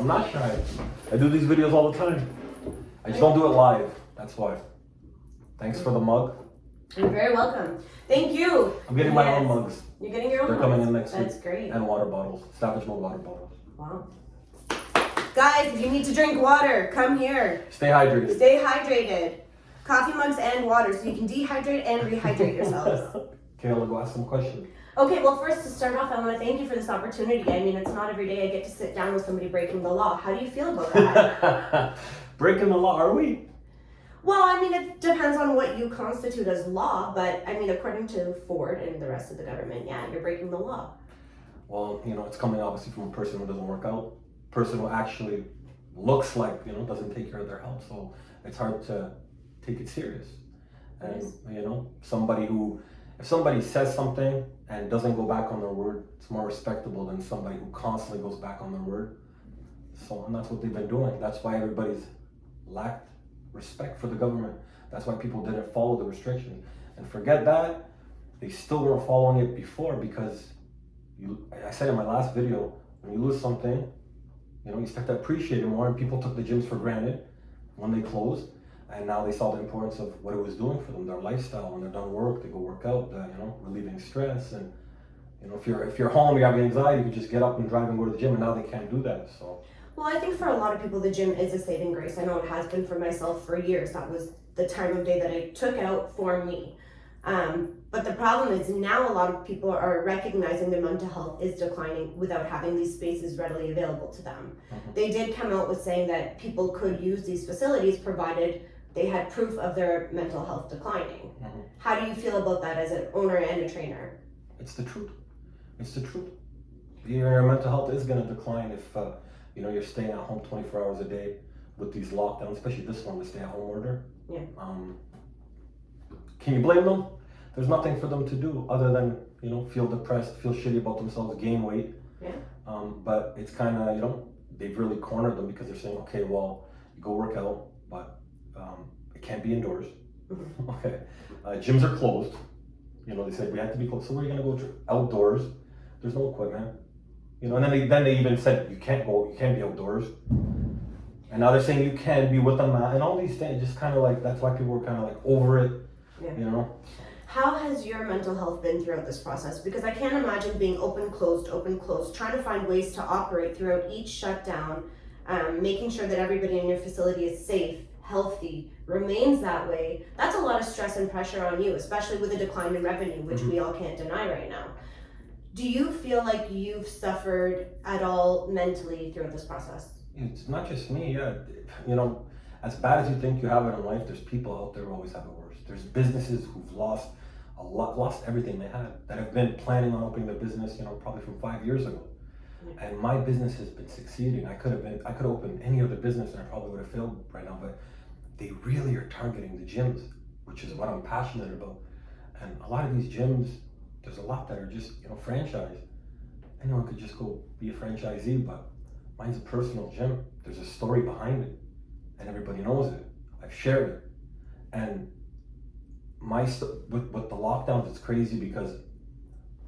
I'm not shy. I do these videos all the time. I just don't do it live. That's why. Thanks for the mug. You're very welcome. Thank you. I'm getting my own mugs. You're getting your own They're mugs. coming in next week. That's great. And water bottles. Savage Mode water bottles. Wow. Guys, if you need to drink water, come here. Stay hydrated. Stay hydrated. Coffee mugs and water so you can dehydrate and rehydrate yourselves. Kayla, go ask some questions. Okay, well, first to start off, I want to thank you for this opportunity. I mean, it's not every day I get to sit down with somebody breaking the law. How do you feel about that? Breaking the law, are we? Well, I mean, it depends on what you constitute as law, but I mean, according to Ford and the rest of the government, yeah, you're breaking the law. Well, it's coming obviously from a person who doesn't work out, person who actually looks like, doesn't take care of their health. So it's hard to take it serious. And, if somebody says something and doesn't go back on their word, it's more respectable than somebody who constantly goes back on their word. So, and that's what they've been doing. That's why everybody's lacked respect for the government. That's why people didn't follow the restrictions. And forget that, they still weren't following it before because I said in my last video, when you lose something, you expect to appreciate it more, and people took the gyms for granted when they closed. And now they saw the importance of what it was doing for them, their lifestyle. When they're done work, they go work out, relieving stress. And if you're home, you have anxiety, you can just get up and drive and go to the gym. And now they can't do that. So. Well, I think for a lot of people, the gym is a saving grace. I know it has been for myself for years. That was the time of day that I took out for me. But the problem is now a lot of people are recognizing their mental health is declining without having these spaces readily available to them. Mm-hmm. They did come out with saying that people could use these facilities provided they had proof of their mental health declining. Mm-hmm. How do you feel about that as an owner and a trainer? It's the truth. It's the truth. Your mental health is going to decline if you're staying at home 24 hours a day with these lockdowns, especially this one, the stay-at-home order. Yeah. Can you blame them? There's nothing for them to do other than feel depressed, feel shitty about themselves, gain weight. Yeah. But it's kind of they've really cornered them because they're saying, okay, well, you go work out, but it can't be indoors. Mm-hmm. Okay, gyms are closed. They said we had to be closed. So where are you gonna go outdoors? There's no equipment. And then they even said you can't be outdoors. And now they're saying you can be with a mat and all these things. Just kind of like that's why people were kind of like over it. Yeah. How has your mental health been throughout this process? Because I can't imagine being open, closed, trying to find ways to operate throughout each shutdown, making sure that everybody in your facility is safe, healthy, remains that way. That's a lot of stress and pressure on you, especially with a decline in revenue, which we all can't deny right now. Do you feel like you've suffered at all mentally throughout this process? It's not just me, yeah. As bad as you think you have it in life, there's people out there who always have it worse. There's businesses who've lost everything they had, that have been planning on opening their business, probably from 5 years ago. Yeah. And my business has been succeeding. I could have opened any other business and I probably would have failed right now, but they really are targeting the gyms, which is what I'm passionate about. And a lot of these gyms, there's a lot that are just, franchise. Anyone could just go be a franchisee, but mine's a personal gym. There's a story behind it, and everybody knows it. I've shared it. And with the lockdowns, it's crazy because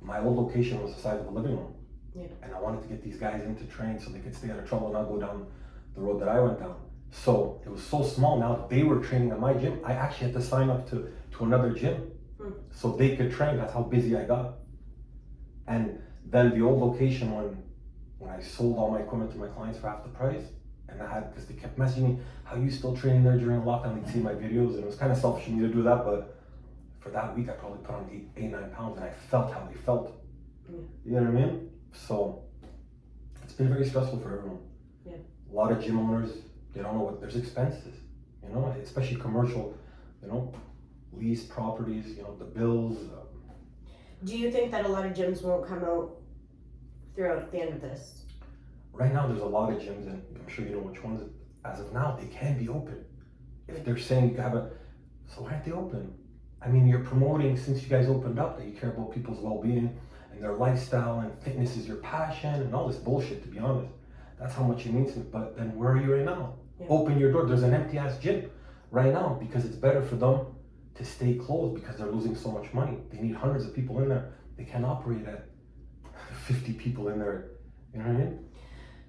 my old location was the size of a living room. Yeah. And I wanted to get these guys in to train so they could stay out of trouble and not go down the road that I went down. So it was so small now that they were training at my gym. I actually had to sign up to another gym so they could train. That's how busy I got. And then the old location, when I sold all my equipment to my clients for half the price, and because they kept messaging me, how you still training there during lockdown? They'd see my videos, and it was kind of selfish of me to do that, but for that week I probably put on 9 pounds, and I felt how they felt. You know what I mean? So it's been very stressful for everyone. Yeah. A lot of gym owners, they don't know there's expenses, especially commercial, lease properties, the bills. Do you think that a lot of gyms won't come out throughout the end of this? Right now, there's a lot of gyms, and I'm sure you know which ones. As of now, they can be open. If they're saying you have so why aren't they open? I mean, you're promoting since you guys opened up that you care about people's well-being and their lifestyle, and fitness is your passion, and all this bullshit. To be honest, that's how much it means to me. But then where are you right now? Yeah. Open your door. There's an empty-ass gym right now because it's better for them to stay closed because they're losing so much money. They need hundreds of people in there. They can't operate at 50 people in there. You know what I mean?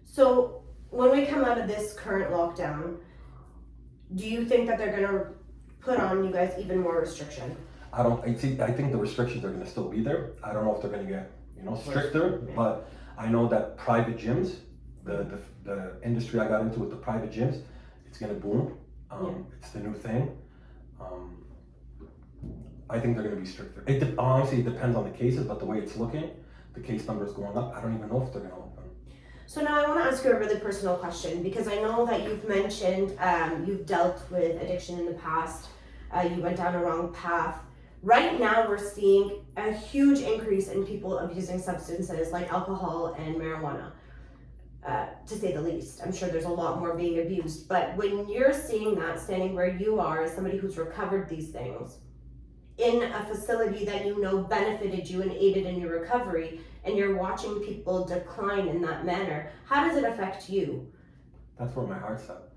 So when we come out of this current lockdown, do you think that they're gonna put on you guys even more restriction? I think the restrictions are gonna still be there. I don't know if they're gonna get, stricter, but I know that private gyms, the industry I got into with the private gyms, it's gonna boom. It's the new thing. I think they're gonna be stricter. Honestly, it depends on the cases, but the way it's looking, the case number is going up. I don't even know if they're gonna open. So now I want to ask you a really personal question, because I know that you've mentioned you've dealt with addiction in the past. You went down a wrong path. Right now we're seeing a huge increase in people abusing substances like alcohol and marijuana, to say the least. I'm sure there's a lot more being abused, but when you're seeing that, standing where you are as somebody who's recovered these things, in a facility that you know benefited you and aided in your recovery, and you're watching people decline in that manner, how does it affect you? That's where my heart's at.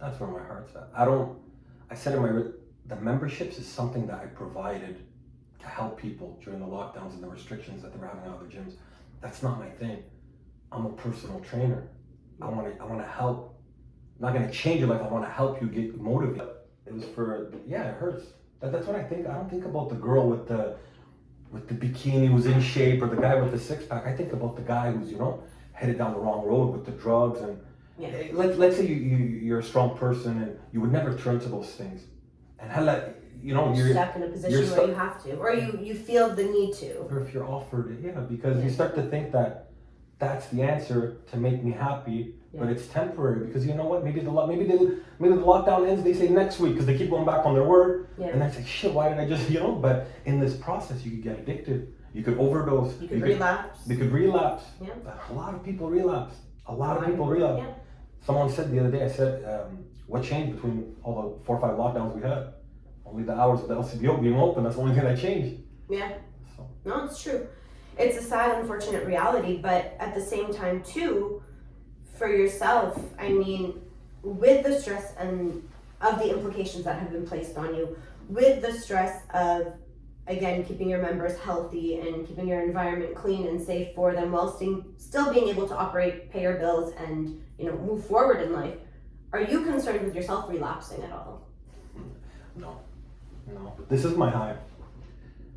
I said the memberships is something that I provided to help people during the lockdowns and the restrictions that they were having at other gyms. That's not my thing. I'm a personal trainer. I want to help. I'm not gonna change your life. I want to help you get motivated. It was it hurts. That's what I think. I don't think about the girl with the bikini who's in shape, or the guy with the six pack. I think about the guy who's headed down the wrong road with the drugs and. Let's say you're a strong person and you would never turn to those things, and you're stuck in a position where you have to, or you feel the need to. Or if you're offered it, because you start to think that that's the answer to make me happy, but it's temporary, because you know what? Maybe the lockdown ends. They say next week because they keep going back on their word, and I say, shit, why did I just But in this process, you could get addicted. You could overdose. You could relapse. You could relapse. Yeah. A lot of people relapse. Yeah. Someone said the other day, I said, what changed between all the 4 or 5 lockdowns we had? Only the hours of the LCBO being open. That's the only thing that changed. Yeah. No, it's true. It's a sad, unfortunate reality, but at the same time, too, for yourself, I mean, with the stress and of the implications that have been placed on you, with the stress of, again, keeping your members healthy and keeping your environment clean and safe for them while still being able to operate, pay your bills, and move forward in life, are you concerned with yourself relapsing at all? No. This is my high.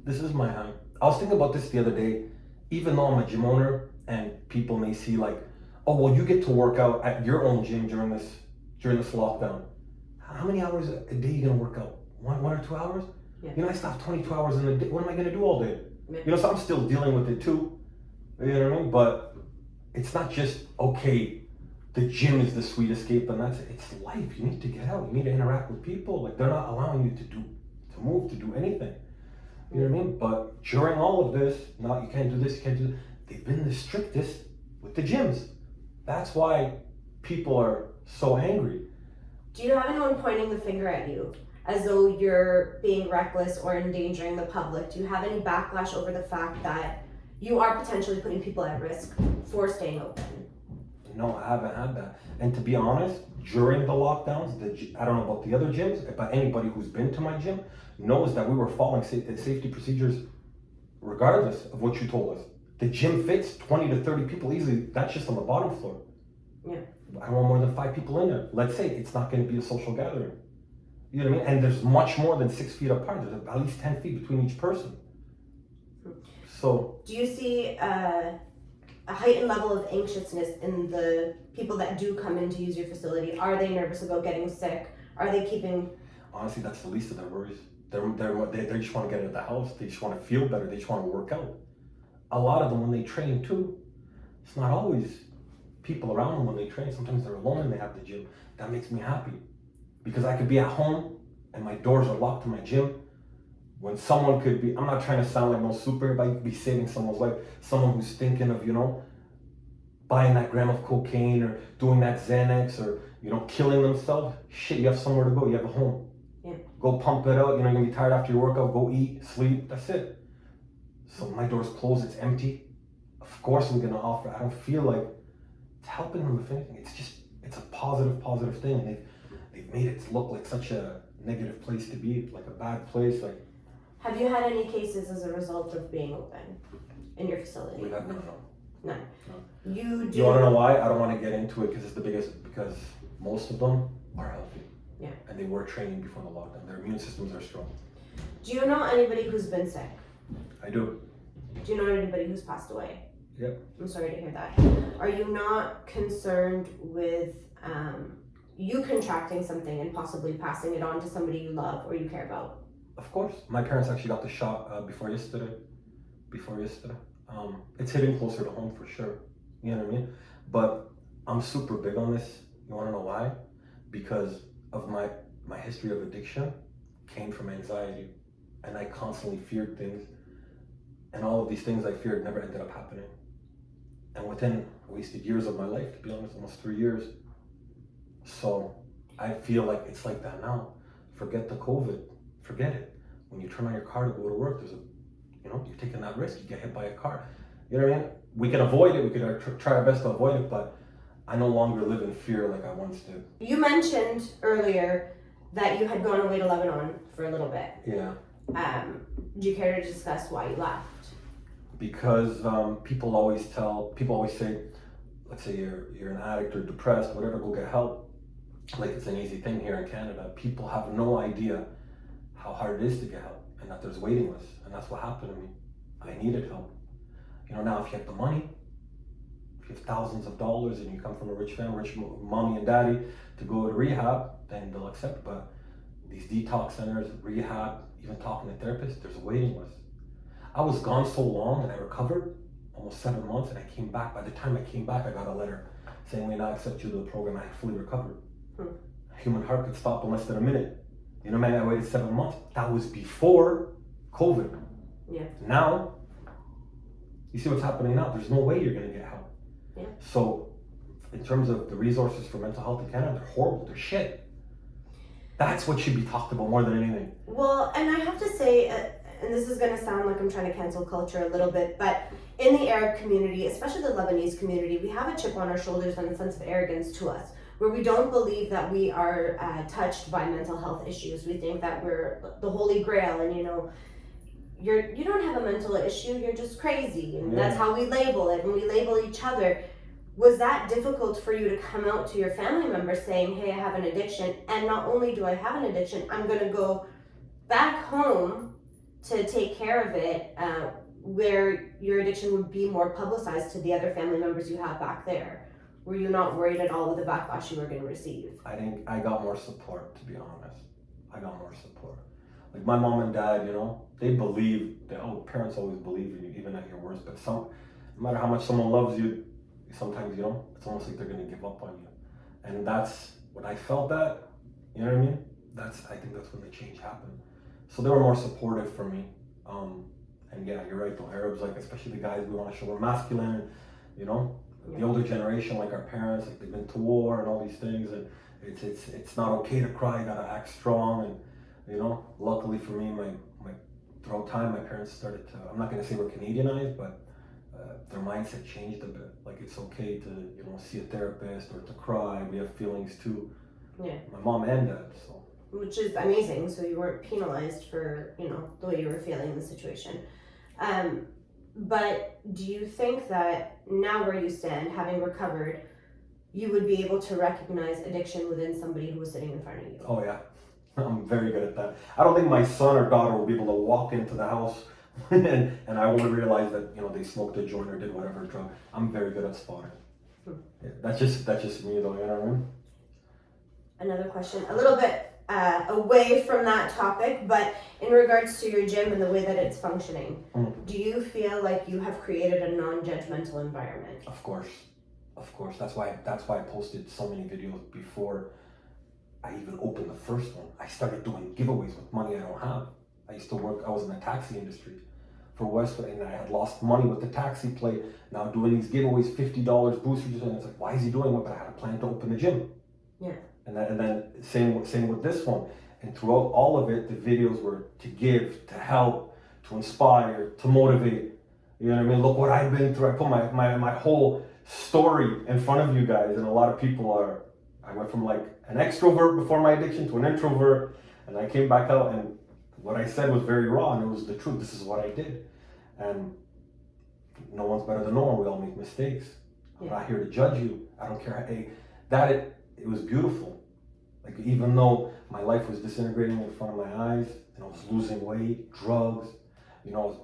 I was thinking about this the other day. Even though I'm a gym owner and people may see like, oh, well, you get to work out at your own gym during this lockdown. How many hours a day are you gonna work out? One or 2 hours? Yeah. I still have 22 hours in a day. What am I gonna do all day? Yeah. So I'm still dealing with it too. You know what I mean? But it's not just, okay, the gym is the sweet escape, and it's life. You need to get out. You need to interact with people. Like, they're not allowing you to move, to do anything. You know what I mean? But during all of this, now you can't do this, you can't do that. They've been the strictest with the gyms. That's why people are so angry. Do you have anyone pointing the finger at you as though you're being reckless or endangering the public? Do you have any backlash over the fact that you are potentially putting people at risk for staying open? No, I haven't had that. And to be honest, during the lockdowns, I don't know about the other gyms, but anybody who's been to my gym knows that we were following safety procedures regardless of what you told us. The gym fits 20 to 30 people easily. That's just on the bottom floor. Yeah. I don't want more than 5 people in there. Let's say it's not going to be a social gathering. You know what I mean? And there's much more than 6 feet apart. There's at least 10 feet between each person. So. Do you see a heightened level of anxiousness in the people that do come in to use your facility? Are they nervous about getting sick? Are they keeping? Honestly, that's the least of their worries. They just want to get out of the house. They just want to feel better. They just want to work out. A lot of them, when they train too, it's not always people around them when they train. Sometimes they're alone and they have the gym. That makes me happy, because I could be at home and my doors are locked to my gym. When someone could be, I'm not trying to sound like no super, but I could be saving someone's life. Someone who's thinking of, buying that gram of cocaine or doing that Xanax or, killing themselves. Shit, you have somewhere to go. You have a home. Yeah. Go pump it out. You're going to be tired after your workout. Go eat, sleep. That's it. So my door's closed. It's empty. Of course I'm going to offer. I don't feel like it's helping them, if anything. It's a positive thing. And they've made it look like such a negative place to be, like a bad place. Like. Have you had any cases as a result of being open in your facility? No. None. No. You do. You want to know why? I don't want to get into it because it's the biggest. Because most of them are healthy. Yeah. And they were training before the lockdown. Their immune systems are strong. Do you know anybody who's been sick? I do. Do you know anybody who's passed away? Yep. I'm sorry to hear that. Are you not concerned with you contracting something and possibly passing it on to somebody you love or you care about? Of course. My parents actually got the shot before yesterday. It's hitting closer to home for sure. You know what I mean? But I'm super big on this. You want to know why? Because of my history of addiction came from anxiety. And I constantly feared things. And all of these things I feared never ended up happening. And within, I wasted years of my life, to be honest, almost 3 years. So I feel like it's like that now. Forget the COVID, forget it. When you turn on your car to go to work, you're taking that risk, you get hit by a car. You know what I mean? We can avoid it, we could try our best to avoid it, but I no longer live in fear like I once did. You mentioned earlier that you had gone away to Lebanon for a little bit. Yeah. Do you care to discuss why you left? Because people always say, let's say you're an addict or depressed, whatever, go get help. Like it's an easy thing here in Canada. People have no idea how hard it is to get help and that there's waiting lists. And that's what happened to me. I needed help. Now if you have the money, if you have thousands of dollars and you come from a rich family, rich mommy and daddy to go to rehab, then they'll accept. But these detox centers, rehab, even talking to therapists, there's a waiting list. I was gone so long and I recovered almost 7 months and I came back. By the time I came back, I got a letter saying we now accept you to the program. I had fully recovered. Human heart could stop in less than a minute. Man, I waited 7 months. That was before COVID. Yeah. Now, you see what's happening now. There's no way you're going to get help. Yeah. So, in terms of the resources for mental health in Canada, they're horrible. They're shit. That's what should be talked about more than anything. Well, and I have to say, and this is going to sound like I'm trying to cancel culture a little bit, but in the Arab community, especially the Lebanese community, we have a chip on our shoulders and a sense of arrogance to us, where we don't believe that we are touched by mental health issues. We think that we're the holy grail, and you don't have a mental issue, you're just crazy, and that's how we label it, and we label each other. Was that difficult for you to come out to your family members saying, hey, I have an addiction, and not only do I have an addiction, I'm going to go back home to take care of it, where your addiction would be more publicized to the other family members you have back there? Were you not worried at all with the backlash you were going to receive? I think I got more support, to be honest. I got more support. Like my mom and dad, they believe that, parents always believe in you, even at your worst, but no matter how much someone loves you, sometimes, it's almost like they're going to give up on you. And that's when I felt that, you know what I mean? I think that's when the change happened. So they were more supportive for me. And yeah, you're right though, Arabs, like especially the guys, we want to show we're masculine, the older generation, like our parents, like they've been to war and all these things, and it's not okay to cry, you gotta act strong. And luckily for me, throughout time, my parents started to, I'm not gonna say we're Canadianized, but their mindset changed a bit. Like it's okay to, see a therapist or to cry. We have feelings too. Yeah. My mom and dad, so. Which is amazing. So you weren't penalized for, the way you were feeling in the situation. But do you think that now where you stand, having recovered, you would be able to recognize addiction within somebody who was sitting in front of you? Oh yeah, I'm very good at that. I don't think my son or daughter will be able to walk into the house and I won't realize that they smoked a joint or did whatever drug. I'm very good at spotting. Yeah, that's just me though, you know what I mean? Another question, a little bit away from that topic, but in regards to your gym and the way that it's functioning, do you feel like you have created a non-judgmental environment? Of course. That's why I posted so many videos before I even opened the first one. I started doing giveaways with money I don't have. I was in the taxi industry for Westwood, and I had lost money with the taxi plate. Now doing these giveaways, $50 boosters, and it's like, why is he doing it? But I had a plan to open the gym. Yeah. And then same with this one. And throughout all of it, the videos were to give, to help, to inspire, to motivate. You know what I mean? Look what I've been through. I put my whole story in front of you guys, and a lot of people I went from like an extrovert before my addiction to an introvert, and I came back out, and what I said was very raw, and it was the truth. This is what I did. And no one's better than no one. We all make mistakes. I'm Yeah. not here to judge you. I don't care. It was beautiful. Like, even though my life was disintegrating in front of my eyes, and I was losing weight, drugs, I was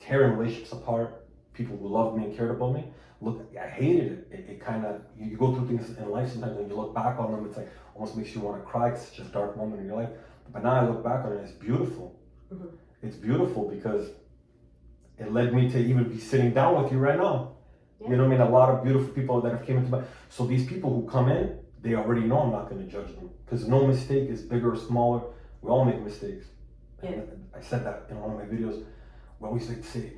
tearing relationships apart, people who loved me and cared about me. Look, I hated it. It kind of, you go through things in life sometimes, and you look back on them, it's like, almost makes you want to cry. It's such a dark moment in your life. But now I look back on it, it's beautiful. Mm-hmm. It's beautiful because it led me to even be sitting down with you right now. Yeah. You know what I mean? A lot of beautiful people that have came into my, so these people who come in, they already know I'm not going to judge them, because no mistake is bigger or smaller. We all make mistakes. Yeah. And I said that in one of my videos. We always like to say,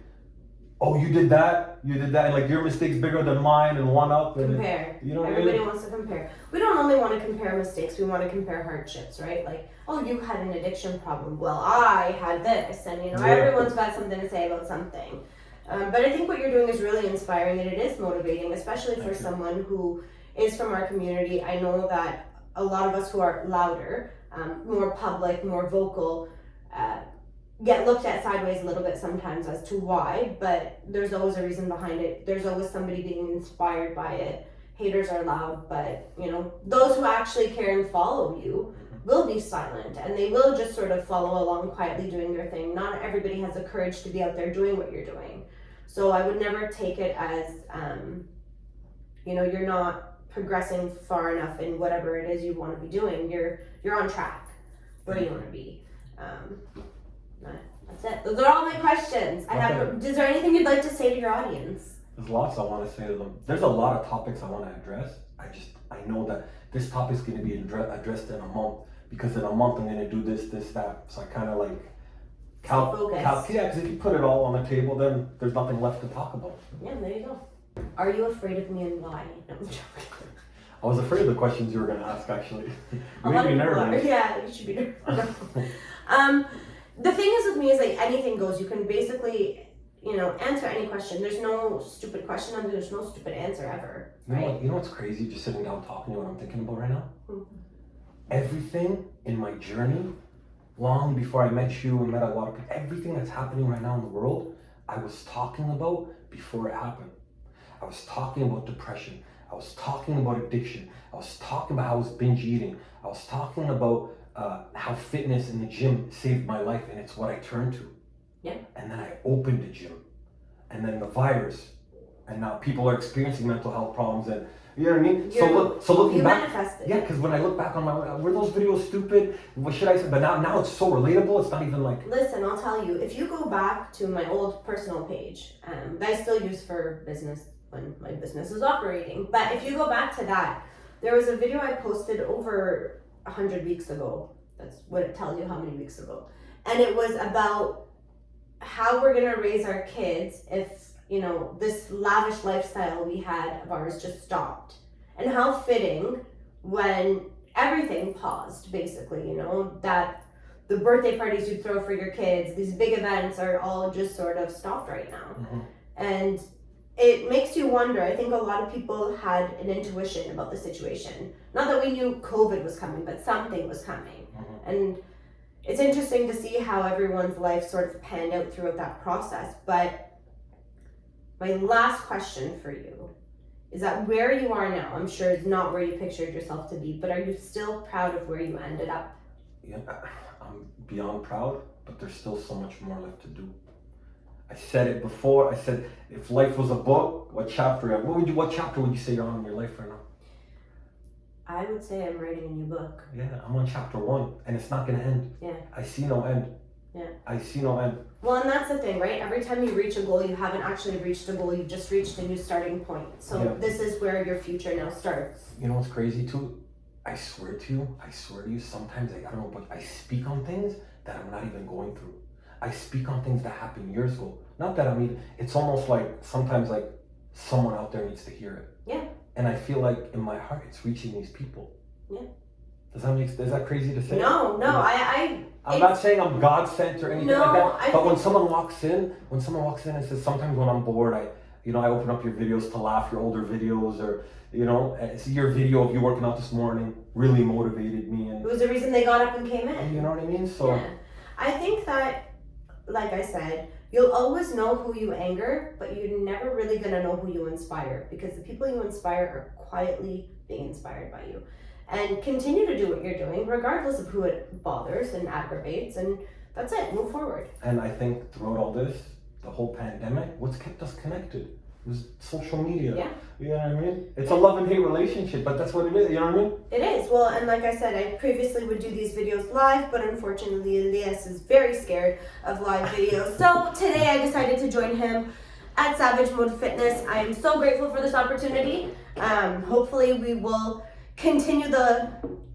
oh, you did that, and like your mistake's bigger than mine, and one up. And Compare. You know what Everybody I mean? wants to compare. We don't only want to compare mistakes, we want to compare hardships, right? Like, oh, you had an addiction problem. Well, I had this. And, Yeah. everyone's got something to say about something. But I think what you're doing is really inspiring, and it is motivating, especially for Thank you. someone who is from our community. I know that a lot of us who are louder, more public, more vocal, get looked at sideways a little bit sometimes as to why, but there's always a reason behind it. There's always somebody being inspired by it. Haters are loud, but those who actually care and follow you will be silent, and they will just sort of follow along quietly doing their thing. Not everybody has the courage to be out there doing what you're doing. So I would never take it as you're not progressing far enough in whatever it is you want to be doing. You're on track where you want to be. That's it. Those are all my questions. Is there anything you'd like to say to your audience? There's lots I want to say to them. There's a lot of topics I want to address. I know that this topic's going to be addressed in a month, because in a month I'm going to do this, that. So I kind of like Focus. Yeah, because if you put it all on the table, then there's nothing left to talk about. Yeah, there you go. Are you afraid of me, and why? No, I'm joking. I was afraid of the questions you were going to ask, actually. You A lot made me of people are. nervous. Yeah, you should be nervous. The thing is with me is like anything goes. You can basically, answer any question. There's no stupid question and there's no stupid answer ever. Right? You know what's crazy? Just sitting down talking to you, what I'm thinking about right now? Mm-hmm. Everything in my journey, long before I met you and met a lot of people, everything that's happening right now in the world, I was talking about before it happened. I was talking about depression. I was talking about addiction. I was talking about how I was binge eating. I was talking about how fitness in the gym saved my life, and it's what I turned to. Yeah. And then I opened the gym, and then the virus, and now people are experiencing mental health problems, and you know what I mean? So looking you back, manifested. yeah, because when I look back on were those videos stupid? What should I say? But now it's so relatable. It's not even like. Listen, I'll tell you. If you go back to my old personal page, that I still use for business when my business is operating, but if you go back to that, there was a video I posted over 100 weeks ago. That's what it tells you how many weeks ago, and it was about how we're gonna raise our kids if this lavish lifestyle we had of ours just stopped, and how fitting when everything paused, basically, that the birthday parties you throw for your kids, these big events are all just sort of stopped right now. Mm-hmm. And it makes you wonder. I think a lot of people had an intuition about the situation. Not that we knew COVID was coming, but something was coming. Mm-hmm. And it's interesting to see how everyone's life sort of panned out throughout that process. But my last question for you is that where you are now, I'm sure it's not where you pictured yourself to be, but are you still proud of where you ended up? Yeah, I'm beyond proud, but there's still so much more left to do. I said it before. I said, if life was a book, what chapter would you say you're on in your life right now? I would say I'm writing a new book. Yeah, I'm on chapter 1, and it's not gonna end. Yeah. I see no end. Yeah. I see no end. Well, and that's the thing, right? Every time you reach a goal, you haven't actually reached a goal. You've just reached a new starting point. So Yeah. This is where your future now starts. You know what's crazy too? I swear to you, sometimes I don't know, but I speak on things that I'm not even going through. I speak on things that happened years ago. Not that it's almost like sometimes like someone out there needs to hear it. Yeah. And I feel like in my heart it's reaching these people. Yeah. Is that crazy to say? No, I'm not saying I'm God sent or anything like that. But when someone walks in and says, sometimes when I'm bored, I open up your videos to laugh, your older videos, or see your video of you working out this morning really motivated me, and it was the reason they got up and came in. you know what I mean? So yeah. I think that, like I said, You'll always know who you anger, but you're never really gonna know who you inspire, because the people you inspire are quietly being inspired by you. And continue to do what you're doing, regardless of who it bothers and aggravates, and that's it, move forward. And I think throughout all this, the whole pandemic, what's kept us connected was social media. Yeah. You know what I mean? It's a love and hate relationship, but that's what it is, you know what I mean? It is. Well, and like I said, I previously would do these videos live, but unfortunately Elias is very scared of live videos. So today I decided to join him at Savage Mode Fitness. I am so grateful for this opportunity. Hopefully we will continue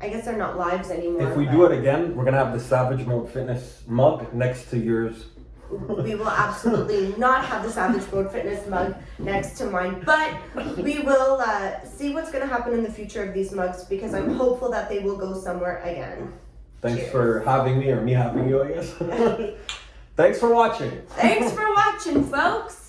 I guess they're not lives anymore. If we do it again, we're gonna have the Savage Mode Fitness mug next to yours. We will absolutely not have the Savage Mode Fitness mug next to mine, but we will see what's going to happen in the future of these mugs, because I'm hopeful that they will go somewhere again. Thanks Cheers. for having me, or me having you, I guess. Thanks for watching. Thanks for watching, folks.